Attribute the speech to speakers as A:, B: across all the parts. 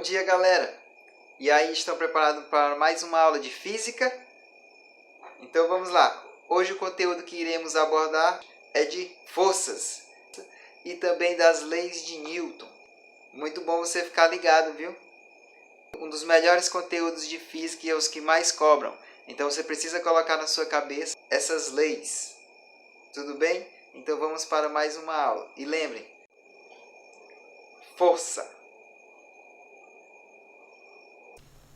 A: Bom dia, galera! E aí, estão preparados para mais uma aula de física? Então vamos lá! Hoje o conteúdo que iremos abordar é de forças e também das leis de Newton. Muito bom você ficar ligado, viu? Um dos melhores conteúdos de física e é os que mais cobram. Então você precisa colocar na sua cabeça essas leis. Tudo bem? Então vamos para mais uma aula. E lembrem, força!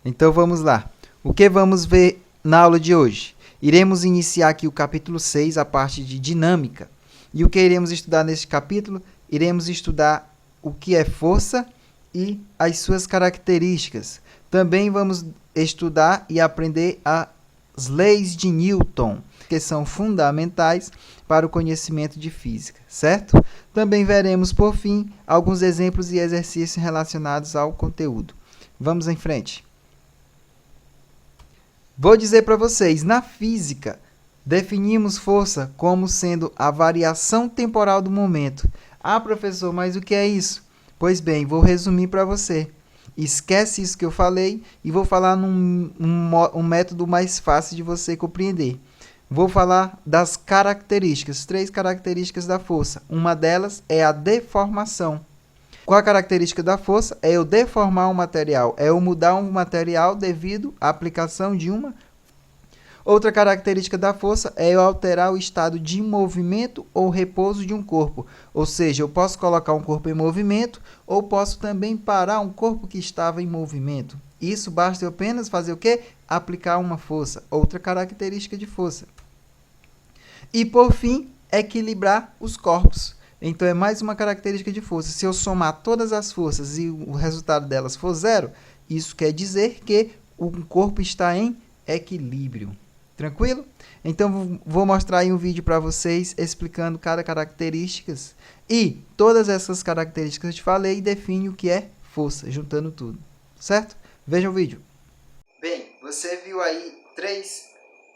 A: Então vamos lá. O que vamos ver na aula de hoje? Iremos iniciar aqui o capítulo 6, a parte de dinâmica. E o que iremos estudar neste capítulo? Iremos estudar o que é força e as suas características. Também vamos estudar e aprender as leis de Newton, que são fundamentais para o conhecimento de física, certo? Também veremos, por fim, alguns exemplos e exercícios relacionados ao conteúdo. Vamos em frente. Vou dizer para vocês, na física, definimos força como sendo a variação temporal do momento. Ah, professor, mas o que é isso? Pois bem, vou resumir para você. Esquece isso que eu falei e vou falar um método mais fácil de você compreender. Vou falar das características, 3 características da força. Uma delas é a deformação. Qual a característica da força? É eu deformar um material, é eu mudar um material devido à aplicação de uma. Outra característica da força é eu alterar o estado de movimento ou repouso de um corpo. Ou seja, eu posso colocar um corpo em movimento ou posso também parar um corpo que estava em movimento. Isso basta eu apenas fazer o quê? Aplicar uma força. Outra característica de força. E por fim, equilibrar os corpos. Então, é mais uma característica de força. Se eu somar todas as forças e o resultado delas for 0, isso quer dizer que o corpo está em equilíbrio. Tranquilo? Então, vou mostrar aí um vídeo para vocês explicando cada característica. E todas essas características que eu te falei definem o que é força, juntando tudo. Certo? Vejam o vídeo. Bem, você viu aí 3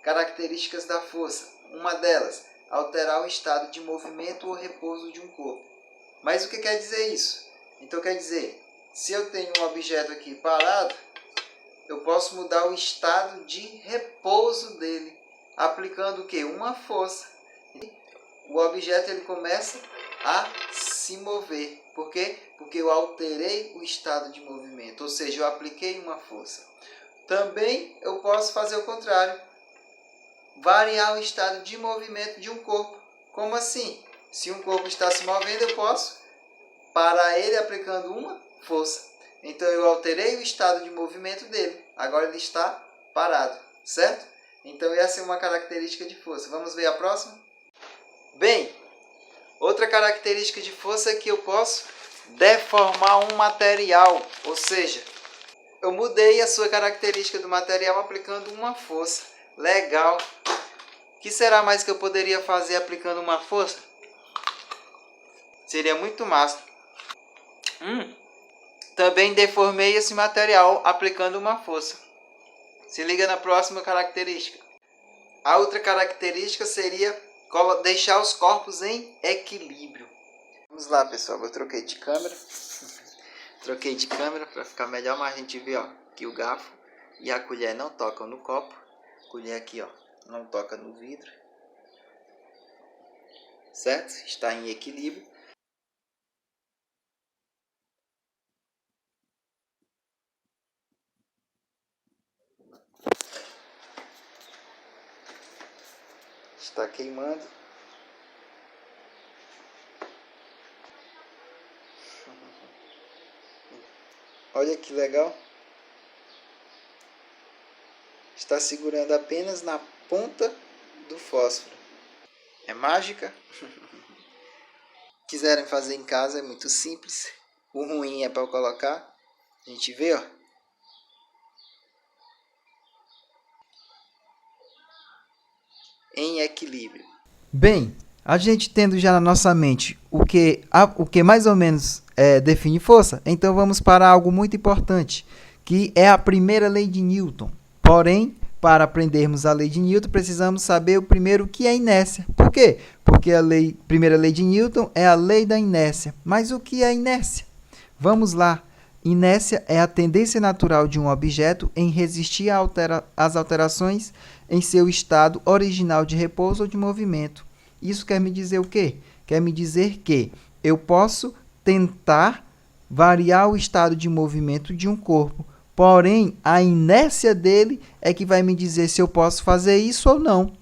A: características da força. Uma delas, alterar o estado de movimento ou repouso de um corpo. Mas o que quer dizer isso? Então quer dizer, se eu tenho um objeto aqui parado, eu posso mudar o estado de repouso dele, aplicando o quê? Uma força. O objeto ele começa a se mover. Por quê? Porque eu alterei o estado de movimento, ou seja, eu apliquei uma força. Também eu posso fazer o contrário. Variar o estado de movimento de um corpo. Como assim? Se um corpo está se movendo, eu posso parar ele aplicando uma força. Então, eu alterei o estado de movimento dele. Agora ele está parado, certo? Então, essa é uma característica de força. Vamos ver a próxima? Bem, outra característica de força é que eu posso deformar um material. Ou seja, eu mudei a sua característica do material aplicando uma força. Legal. O que será mais que eu poderia fazer aplicando uma força? Seria muito massa. Também deformei esse material aplicando uma força. Se liga na próxima característica. A outra característica seria deixar os corpos em equilíbrio. Vamos lá, pessoal. Eu troquei de câmera. Troquei de câmera para ficar melhor, mas a gente vê ó, que o garfo e a colher não tocam no copo. A colher aqui ó, não toca no vidro. Certo? Está em equilíbrio. Está queimando. Olha que legal. Está segurando apenas na ponta do fósforo. É mágica? Quiserem fazer em casa é muito simples. O ruim é para eu colocar. A gente vê, ó. Em equilíbrio. Bem, a gente tendo já na nossa mente o que mais ou menos define força, então vamos para algo muito importante, que é a primeira lei de Newton. Porém, para aprendermos a lei de Newton, precisamos saber o primeiro o que é inércia. Por quê? Porque a primeira lei de Newton é a lei da inércia. Mas o que é inércia? Vamos lá Inércia é a tendência natural de um objeto em resistir às alterações em seu estado original de repouso ou de movimento. Isso quer me dizer o quê? Quer me dizer que eu posso tentar variar o estado de movimento de um corpo, porém, a inércia dele é que vai me dizer se eu posso fazer isso ou não.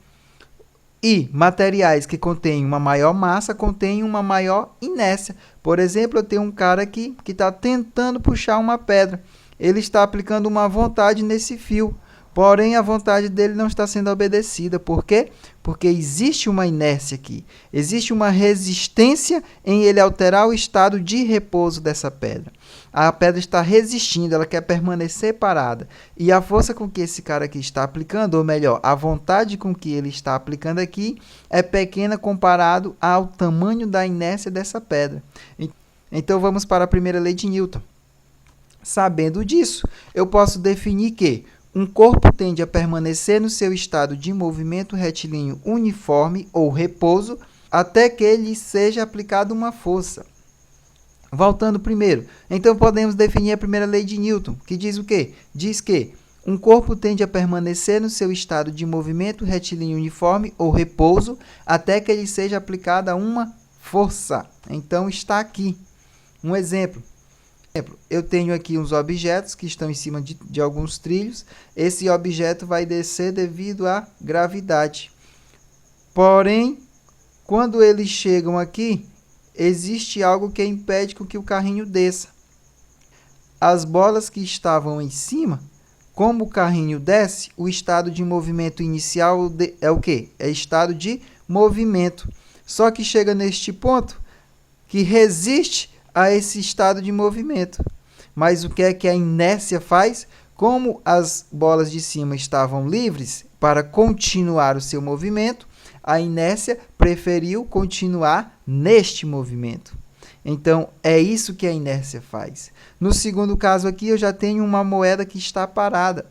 A: E materiais que contêm uma maior massa contêm uma maior inércia. Por exemplo, eu tenho um cara aqui que está tentando puxar uma pedra. Ele está aplicando uma vontade nesse fio. Porém, a vontade dele não está sendo obedecida. Por quê? Porque existe uma inércia aqui. Existe uma resistência em ele alterar o estado de repouso dessa pedra. A pedra está resistindo, ela quer permanecer parada. E a força com que esse cara aqui está aplicando, ou melhor, a vontade com que ele está aplicando aqui, é pequena comparado ao tamanho da inércia dessa pedra. Então, vamos para a primeira lei de Newton. Sabendo disso, eu posso definir que um corpo tende a permanecer no seu estado de movimento retilíneo uniforme ou repouso até que lhe seja aplicada uma força. Voltando primeiro, então podemos definir a primeira lei de Newton, que diz o quê? Diz que um corpo tende a permanecer no seu estado de movimento retilíneo uniforme ou repouso até que lhe seja aplicada uma força. Então está aqui um exemplo. Eu tenho aqui uns objetos que estão em cima de alguns trilhos. Esse objeto vai descer devido à gravidade. Porém, quando eles chegam aqui, existe algo que impede que o carrinho desça. As bolas que estavam em cima, como o carrinho desce, o estado de movimento inicial é o quê? É estado de movimento. Só que chega neste ponto que resiste a esse estado de movimento. Mas o que é que a inércia faz? Como as bolas de cima estavam livres para continuar o seu movimento, a inércia preferiu continuar neste movimento. Então, é isso que a inércia faz. No segundo caso aqui, eu já tenho uma moeda que está parada.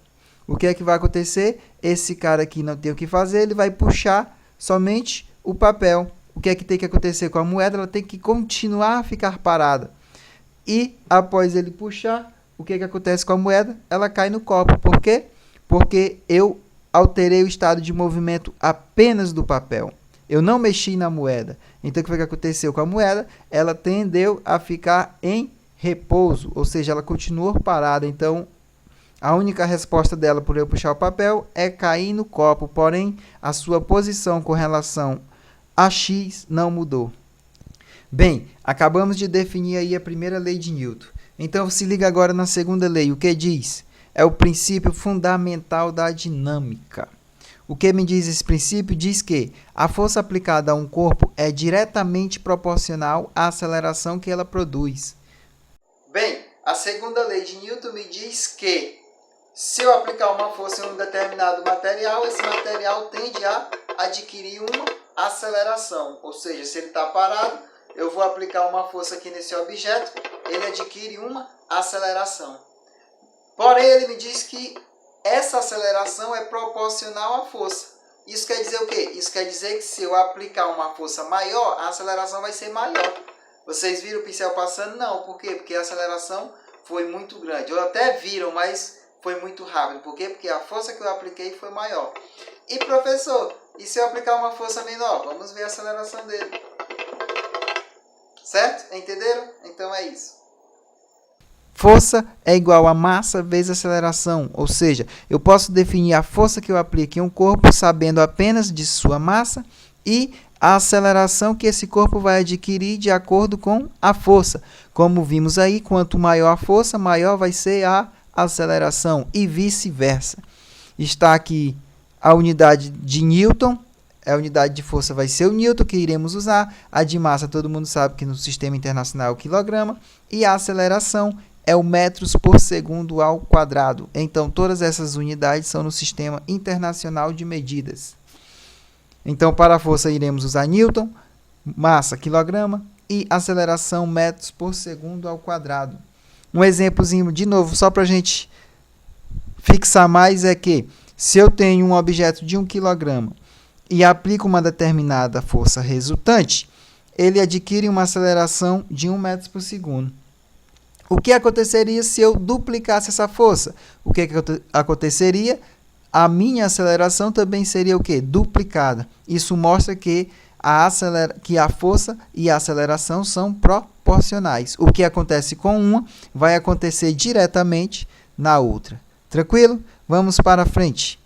A: O que é que vai acontecer? Esse cara aqui não tem o que fazer, ele vai puxar somente o papel. O que é que tem que acontecer com a moeda? Ela tem que continuar a ficar parada. E, após ele puxar, o que é que acontece com a moeda? Ela cai no copo. Por quê? Porque eu alterei o estado de movimento apenas do papel. Eu não mexi na moeda. Então, o que foi que aconteceu com a moeda? Ela tendeu a ficar em repouso, ou seja, ela continuou parada. Então, a única resposta dela por eu puxar o papel é cair no copo. Porém, a sua posição com relação a x não mudou. Bem, acabamos de definir aí a primeira lei de Newton. Então, se liga agora na segunda lei. O que diz? É o princípio fundamental da dinâmica. O que me diz esse princípio? Diz que a força aplicada a um corpo é diretamente proporcional à aceleração que ela produz. Bem, a segunda lei de Newton me diz que se eu aplicar uma força em um determinado material, esse material tende a adquirir uma aceleração. Ou seja, se ele está parado, eu vou aplicar uma força aqui nesse objeto, ele adquire uma aceleração. Porém, ele me diz que essa aceleração é proporcional à força. Isso quer dizer o quê? Isso quer dizer que se eu aplicar uma força maior, a aceleração vai ser maior. Vocês viram o pincel passando? Não. Por quê? Porque a aceleração foi muito grande. Ou até viram, mas foi muito rápido. Por quê? Porque a força que eu apliquei foi maior. E professor, e se eu aplicar uma força menor? Vamos ver a aceleração dele. Certo? Entenderam? Então é isso. Força é igual a massa vezes aceleração, ou seja, eu posso definir a força que eu aplico em um corpo sabendo apenas de sua massa e a aceleração que esse corpo vai adquirir de acordo com a força. Como vimos aí, quanto maior a força, maior vai ser a aceleração e vice-versa. Está aqui a unidade de Newton. A unidade de força vai ser o Newton que iremos usar. A de massa, todo mundo sabe que no sistema internacional é o quilograma. E a aceleração é o metros por segundo ao quadrado. Então, todas essas unidades são no sistema internacional de medidas. Então, para a força, iremos usar Newton, massa, quilograma e aceleração, metros por segundo ao quadrado. Um exemplozinho, de novo, só para a gente fixar mais, é que se eu tenho um objeto de 1 kg e aplico uma determinada força resultante, ele adquire uma aceleração de 1 metro por segundo. O que aconteceria se eu duplicasse essa força? O que aconteceria? A minha aceleração também seria o quê? Duplicada. Isso mostra que a força e a aceleração são proporcionais. O que acontece com uma vai acontecer diretamente na outra. Tranquilo? Vamos para frente.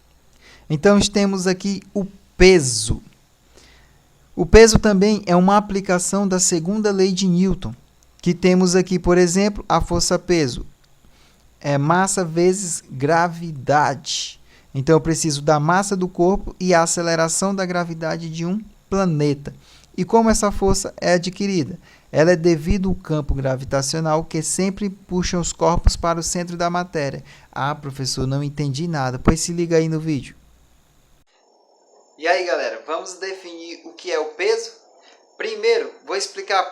A: Então, temos aqui o peso. O peso também é uma aplicação da segunda lei de Newton, que temos aqui, por exemplo, a força-peso. É massa vezes gravidade. Então, eu preciso da massa do corpo e a aceleração da gravidade de um planeta. E como essa força é adquirida? Ela é devido ao campo gravitacional que sempre puxa os corpos para o centro da matéria. Ah, professor, não entendi nada. Pois se liga aí no vídeo. E aí, galera, vamos definir o que é o peso? Primeiro, vou explicar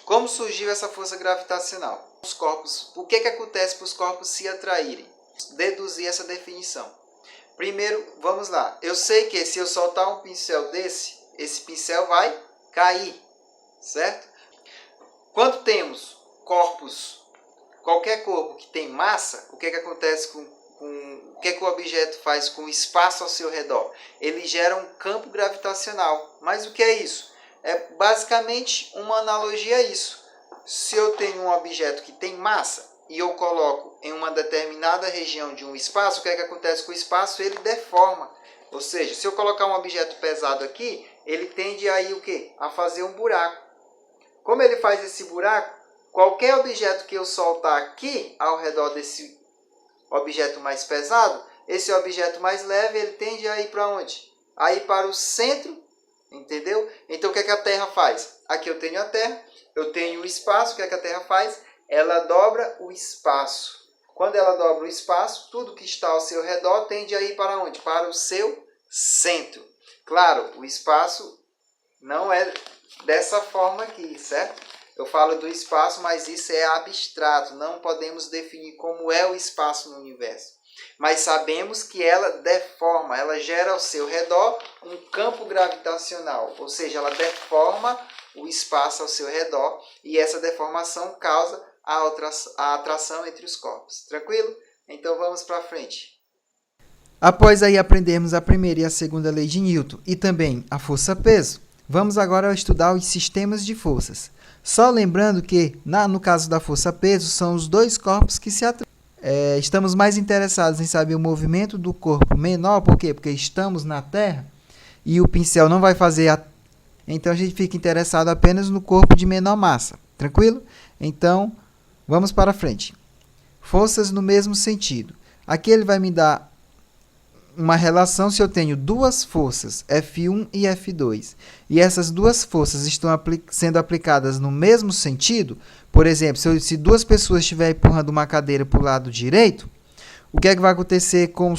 A: como surgiu essa força gravitacional. Os corpos, o que acontece para os corpos se atraírem? Deduzir essa definição. Primeiro, vamos lá. Eu sei que se eu soltar um pincel desse, esse pincel vai cair, certo? Quando temos corpos, qualquer corpo que tem massa, o que acontece o que o objeto faz com o espaço ao seu redor? Ele gera um campo gravitacional. Mas o que é isso? É basicamente uma analogia a isso. Se eu tenho um objeto que tem massa e eu coloco em uma determinada região de um espaço, o que acontece com o espaço? Ele deforma. Ou seja, se eu colocar um objeto pesado aqui, ele tende aí o quê? A fazer um buraco. Como ele faz esse buraco? Qualquer objeto que eu soltar aqui ao redor desse objeto mais pesado, esse objeto mais leve, ele tende a ir para onde? A ir para o centro, entendeu? Então, o que a Terra faz? Aqui eu tenho a Terra, eu tenho o espaço, o que a Terra faz? Ela dobra o espaço. Quando ela dobra o espaço, tudo que está ao seu redor tende a ir para onde? Para o seu centro. Claro, o espaço não é dessa forma aqui, certo? Eu falo do espaço, mas isso é abstrato. Não podemos definir como é o espaço no universo. Mas sabemos que ela deforma, ela gera ao seu redor um campo gravitacional. Ou seja, ela deforma o espaço ao seu redor e essa deformação causa a atração entre os corpos. Tranquilo? Então vamos para frente. Após aí aprendermos a primeira e a segunda lei de Newton e também a força-peso, vamos agora estudar os sistemas de forças. Só lembrando que, no caso da força-peso, são os dois corpos que se atraem. Estamos mais interessados em saber o movimento do corpo menor, por quê? Porque estamos na Terra e o pincel não vai fazer Então, a gente fica interessado apenas no corpo de menor massa. Tranquilo? Então, vamos para frente. Forças no mesmo sentido. Aqui ele vai me dar uma relação se eu tenho duas forças, F1 e F2, e essas duas forças estão sendo aplicadas no mesmo sentido. Por exemplo, se duas pessoas estiverem empurrando uma cadeira para o lado direito, o que é que vai acontecer com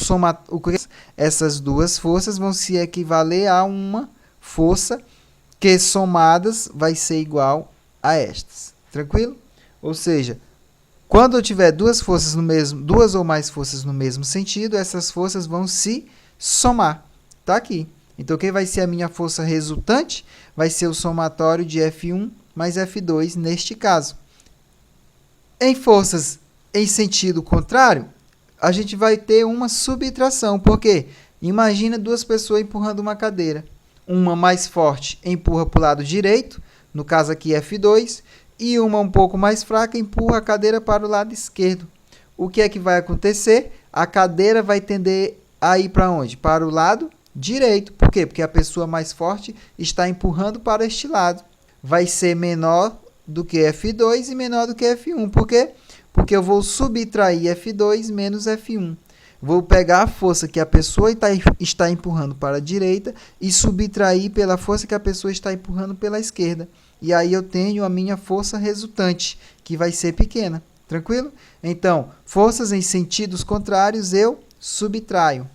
A: essas duas forças vão se equivaler a uma força que somadas vai ser igual a estas. Tranquilo? Ou seja, quando eu tiver duas ou mais forças no mesmo sentido, essas forças vão se somar. Está aqui. Então, quem vai ser a minha força resultante? Vai ser o somatório de F1 mais F2 neste caso. Em forças em sentido contrário, a gente vai ter uma subtração. Por quê? Imagina duas pessoas empurrando uma cadeira. Uma mais forte empurra para o lado direito, no caso aqui F2, e uma um pouco mais fraca empurra a cadeira para o lado esquerdo. O que é que vai acontecer? A cadeira vai tender a ir para onde? Para o lado direito. Por quê? Porque a pessoa mais forte está empurrando para este lado. Vai ser menor do que F2 e menor do que F1. Por quê? Porque eu vou subtrair F2 menos F1. Vou pegar a força que a pessoa está empurrando para a direita e subtrair pela força que a pessoa está empurrando pela esquerda. E aí eu tenho a minha força resultante, que vai ser pequena. Tranquilo? Então, forças em sentidos contrários eu subtraio.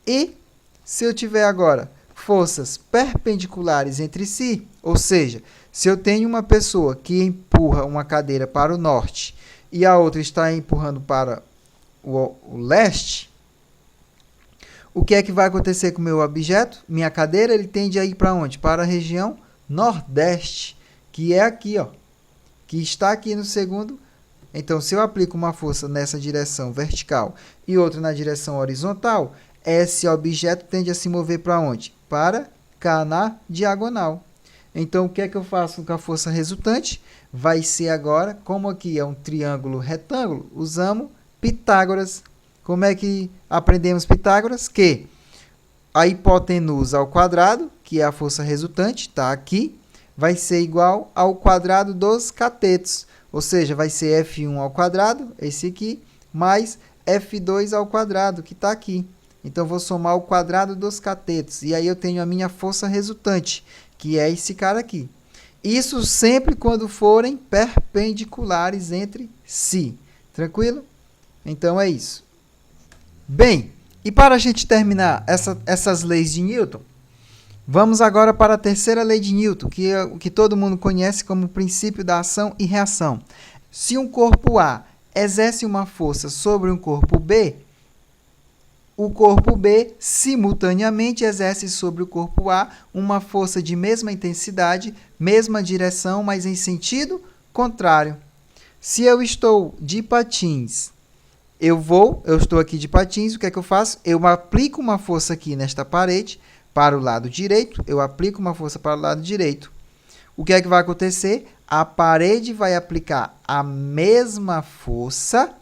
A: E se eu tiver agora forças perpendiculares entre si, ou seja, se eu tenho uma pessoa que empurra uma cadeira para o norte e a outra está empurrando para o leste, o que é que vai acontecer com o meu objeto? Minha cadeira ele tende a ir para onde? Para a região nordeste, que é aqui, ó, que está aqui no segundo Então, se eu aplico uma força nessa direção vertical e outra na direção horizontal, esse objeto tende a se mover para onde? Para cá na diagonal. Então, o que é que eu faço com a força resultante? Vai ser agora, como aqui é um triângulo retângulo, usamos Pitágoras. Como é que aprendemos Pitágoras? Que a hipotenusa ao quadrado, que é a força resultante, está aqui, vai ser igual ao quadrado dos catetos. Ou seja, vai ser F1 ao quadrado, esse aqui, mais F2 ao quadrado, que está aqui. Então, vou somar o quadrado dos catetos. E aí, eu tenho a minha força resultante, que é esse cara aqui. Isso sempre quando forem perpendiculares entre si. Tranquilo? Então, é isso. Bem, e para a gente terminar essas leis de Newton, vamos agora para a terceira lei de Newton, que é o que todo mundo conhece como o princípio da ação e reação. Se um corpo A exerce uma força sobre um corpo B, o corpo B simultaneamente exerce sobre o corpo A uma força de mesma intensidade, mesma direção, mas em sentido contrário. Se eu estou de patins, eu estou aqui de patins, o que é que eu faço? Eu aplico uma força aqui nesta parede para o lado direito, eu aplico uma força para o lado direito. O que é que vai acontecer? A parede vai aplicar a mesma força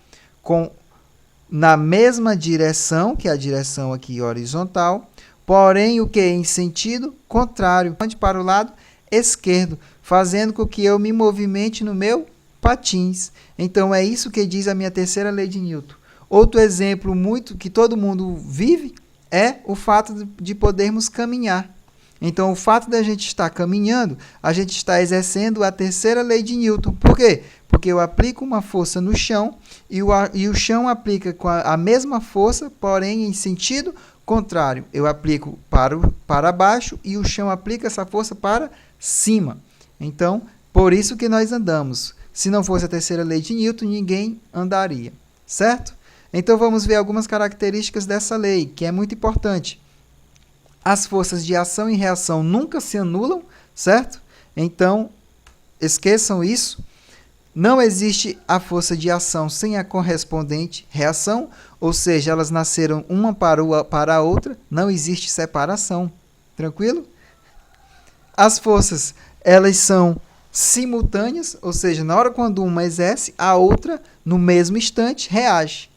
A: na mesma direção, que é a direção aqui horizontal, porém o que? Em sentido contrário, para o lado esquerdo, fazendo com que eu me movimente no meu patins. Então, é isso que diz a minha terceira lei de Newton. Outro exemplo muito que todo mundo vive é o fato de podermos caminhar. Então, o fato de a gente estar caminhando, a gente está exercendo a terceira lei de Newton. Por quê? Porque eu aplico uma força no chão e o chão aplica com a mesma força, porém em sentido contrário. Eu aplico para baixo e o chão aplica essa força para cima. Então, por isso que nós andamos. Se não fosse a terceira lei de Newton, ninguém andaria, certo? Então, vamos ver algumas características dessa lei, que é muito importante. As forças de ação e reação nunca se anulam, certo? Então, esqueçam isso. Não existe a força de ação sem a correspondente reação, ou seja, elas nasceram uma para a outra, não existe separação. Tranquilo? As forças, elas são simultâneas, ou seja, na hora quando uma exerce, a outra, no mesmo instante, reage.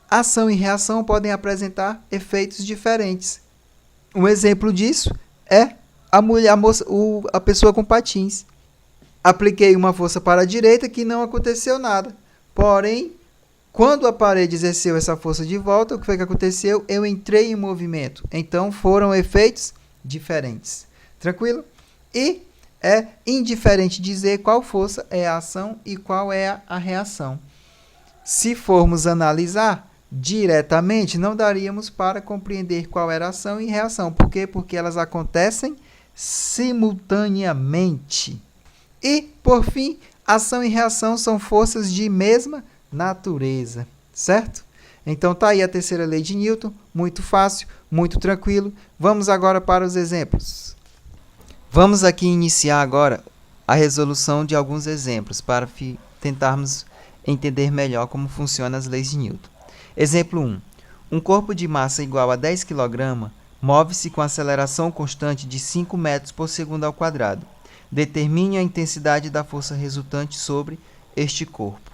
A: Ação e reação podem apresentar efeitos diferentes. Um exemplo disso é a pessoa com patins. Apliquei uma força para a direita que não aconteceu nada. Porém, quando a parede exerceu essa força de volta, o que foi que aconteceu? Eu entrei em movimento. Então, foram efeitos diferentes. Tranquilo? E é indiferente dizer qual força é a ação e qual é a reação. Se formos analisar diretamente, não daríamos para compreender qual era a ação e reação. Por quê? Porque elas acontecem simultaneamente. E, por fim, ação e reação são forças de mesma natureza, certo? Então, tá aí a terceira lei de Newton, muito fácil, muito tranquilo. Vamos agora para os exemplos. Vamos aqui iniciar agora a resolução de alguns exemplos para tentarmos entender melhor como funcionam as leis de Newton. Exemplo 1. Um corpo de massa igual a 10 kg move-se com aceleração constante de 5 metros por segundo ao quadrado. Determine a intensidade da força resultante sobre este corpo.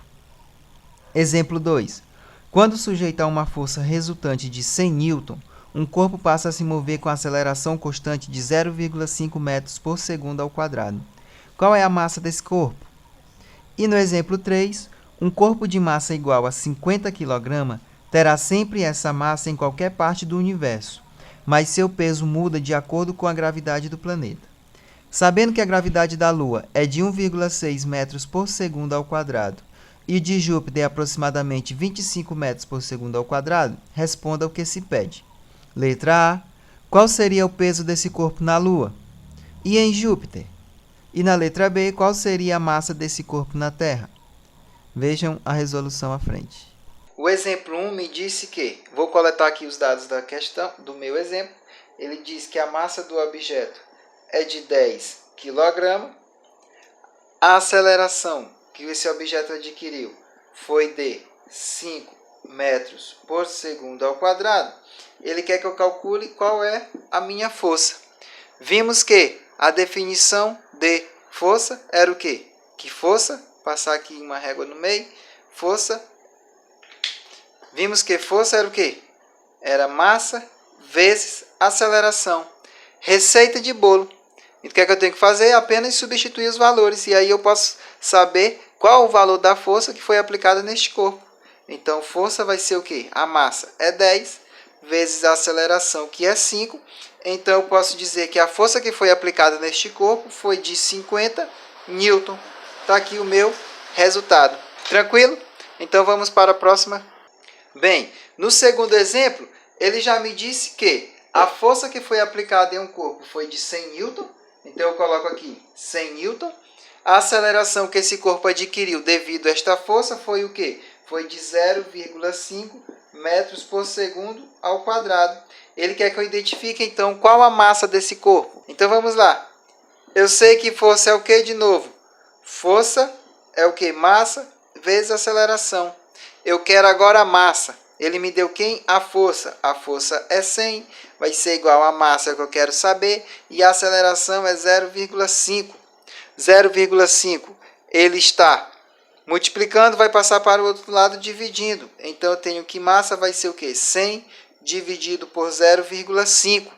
A: Exemplo 2. Quando sujeito a uma força resultante de 100 N, um corpo passa a se mover com aceleração constante de 0,5 metros por segundo ao quadrado. Qual é a massa desse corpo? E no exemplo 3, um corpo de massa igual a 50 kg terá sempre essa massa em qualquer parte do universo, mas seu peso muda de acordo com a gravidade do planeta. Sabendo que a gravidade da Lua é de 1,6 metros por segundo ao quadrado e de Júpiter é aproximadamente 25 metros por segundo ao quadrado, responda o que se pede. Letra A. Qual seria o peso desse corpo na Lua? E em Júpiter? E na letra B, qual seria a massa desse corpo na Terra? Vejam a resolução à frente. O exemplo 1 me disse que, vou coletar aqui os dados da questão, do meu exemplo, ele diz que a massa do objeto é de 10 kg, a aceleração que esse objeto adquiriu foi de 5 metros por segundo ao quadrado, ele quer que eu calcule qual é a minha força. Vimos que a definição de força era o quê? Que força, passar aqui uma régua no meio, força, vimos que força era o quê? Era massa vezes aceleração. Receita de bolo. E o que é que eu tenho que fazer? Apenas substituir os valores. E aí eu posso saber qual o valor da força que foi aplicada neste corpo. Então, força vai ser o quê? A massa é 10 vezes a aceleração, que é 5. Então, eu posso dizer que a força que foi aplicada neste corpo foi de 50 newton. Está aqui o meu resultado. Tranquilo? Então, vamos para a próxima. Bem, no segundo exemplo, ele já me disse que a força que foi aplicada em um corpo foi de 100 newton. Então, eu coloco aqui 100 newton. A aceleração que esse corpo adquiriu devido a esta força foi o quê? Foi de 0,5 metros por segundo ao quadrado. Ele quer que eu identifique, então, qual a massa desse corpo. Então, vamos lá. Eu sei que força é o quê de novo? Força é o quê? Massa vezes aceleração. Eu quero agora a massa. Ele me deu quem? A força. A força é 100, vai ser igual à massa que eu quero saber. E a aceleração é 0,5. 0,5, ele está multiplicando, vai passar para o outro lado dividindo. Então, eu tenho que massa vai ser o quê? 100 dividido por 0,5.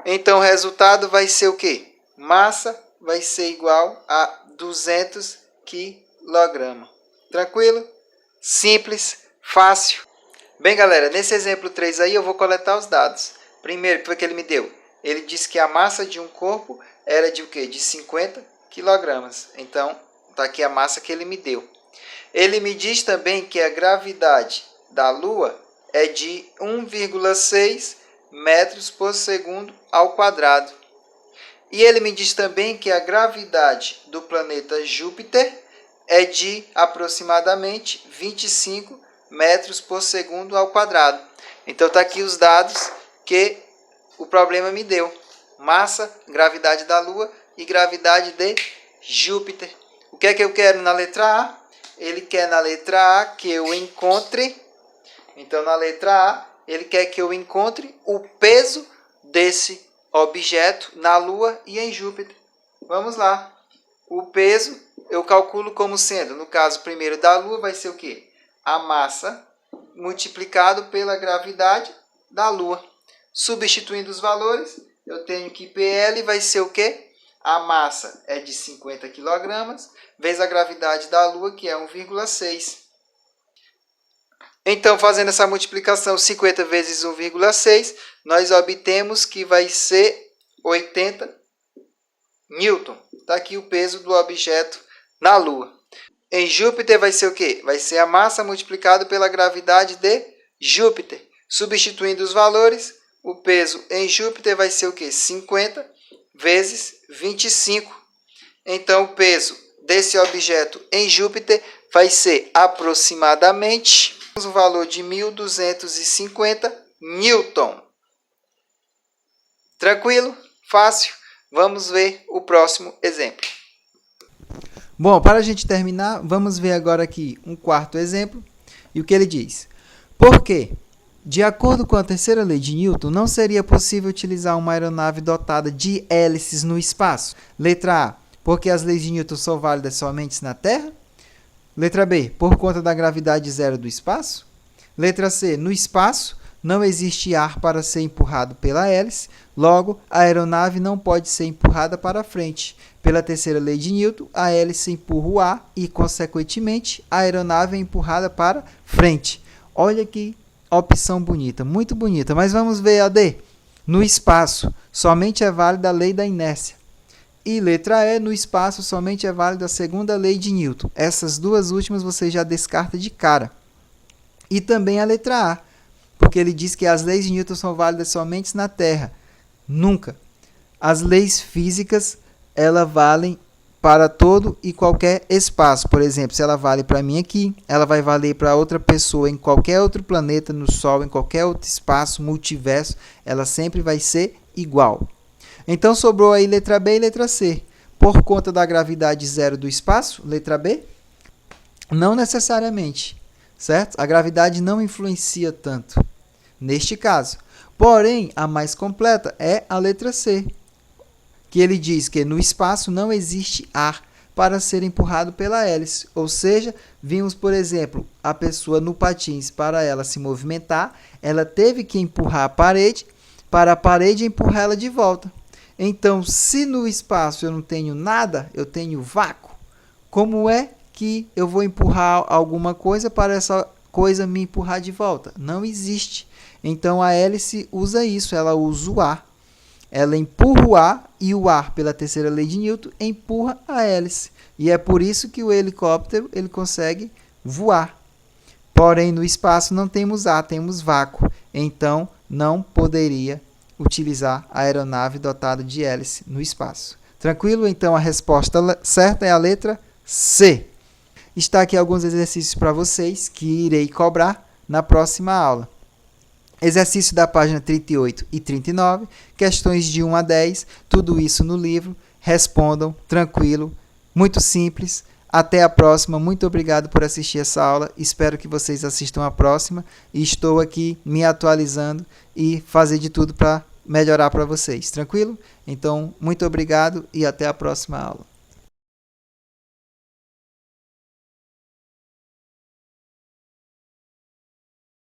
A: Então, o resultado vai ser o quê? Massa vai ser igual a 200 kg. Tranquilo? Simples, fácil. Bem, galera, nesse exemplo 3 aí eu vou coletar os dados. Primeiro, o que ele me deu? Ele disse que a massa de um corpo era de o quê? De 50 quilogramas. Então, está aqui a massa que ele me deu. Ele me diz também que a gravidade da Lua é de 1,6 metros por segundo ao quadrado. E ele me diz também que a gravidade do planeta Júpiter é de aproximadamente 25 metros por segundo ao quadrado. Então, está aqui os dados que o problema me deu. Massa, gravidade da Lua e gravidade de Júpiter. O que é que eu quero na letra A? Ele quer na letra A que eu encontre. Então, na letra A, ele quer que eu encontre o peso desse objeto na Lua e em Júpiter. Vamos lá. O peso eu calculo como sendo, no caso primeiro da Lua, vai ser o quê? A massa multiplicado pela gravidade da Lua. Substituindo os valores, eu tenho que PL vai ser o quê? A massa é de 50 kg, vezes a gravidade da Lua, que é 1,6. Então, fazendo essa multiplicação, 50 vezes 1,6, nós obtemos que vai ser 80 newton. Está aqui o peso do objeto na Lua. Em Júpiter vai ser o quê? Vai ser a massa multiplicada pela gravidade de Júpiter. Substituindo os valores, o peso em Júpiter vai ser o quê? 50 vezes 25. Então, o peso desse objeto em Júpiter vai ser aproximadamente o valor de 1.250 newton. Tranquilo? Fácil? Vamos ver o próximo exemplo. Bom, para a gente terminar, vamos ver agora aqui um quarto exemplo. E o que ele diz? Por quê? De acordo com a terceira lei de Newton, não seria possível utilizar uma aeronave dotada de hélices no espaço. Letra A, porque as leis de Newton são válidas somente na Terra. Letra B, por conta da gravidade zero do espaço. Letra C, no espaço não existe ar para ser empurrado pela hélice, logo a aeronave não pode ser empurrada para frente. Pela terceira lei de Newton, a hélice empurra o ar e, consequentemente, a aeronave é empurrada para frente. Olha que opção bonita, muito bonita. Mas vamos ver a D. No espaço, somente é válida a lei da inércia. E letra E, no espaço, somente é válida a segunda lei de Newton. Essas duas últimas você já descarta de cara. E também a letra A, porque ele diz que as leis de Newton são válidas somente na Terra. Nunca. As leis físicas, elas valem para todo e qualquer espaço. Por exemplo, se ela vale para mim aqui, ela vai valer para outra pessoa em qualquer outro planeta, no Sol, em qualquer outro espaço, multiverso, ela sempre vai ser igual. Então, sobrou aí letra B e letra C. Por conta da gravidade zero do espaço, letra B. Não necessariamente, certo? A gravidade não influencia tanto neste caso. Porém, a mais completa é a letra C, que ele diz que no espaço não existe ar para ser empurrado pela hélice. Ou seja, vimos, por exemplo, a pessoa no patins, para ela se movimentar, ela teve que empurrar a parede para a parede empurrar ela de volta. Então, se no espaço eu não tenho nada, eu tenho vácuo, como é que eu vou empurrar alguma coisa para essa coisa me empurrar de volta? Não existe. Então, a hélice usa isso, ela usa o ar. Ela empurra o ar e o ar, pela terceira lei de Newton, empurra a hélice. E é por isso que o helicóptero ele consegue voar. Porém, no espaço não temos ar, temos vácuo. Então, não poderia utilizar a aeronave dotada de hélice no espaço. Tranquilo? Então, a resposta certa é a letra C. Está aqui alguns exercícios para vocês que irei cobrar na próxima aula. Exercício da página 38 e 39, questões de 1 a 10, tudo isso no livro. Respondam, tranquilo, muito simples. Até a próxima, muito obrigado por assistir essa aula, espero que vocês assistam a próxima e estou aqui me atualizando e fazer de tudo para melhorar para vocês, tranquilo? Então, muito obrigado e até a próxima aula.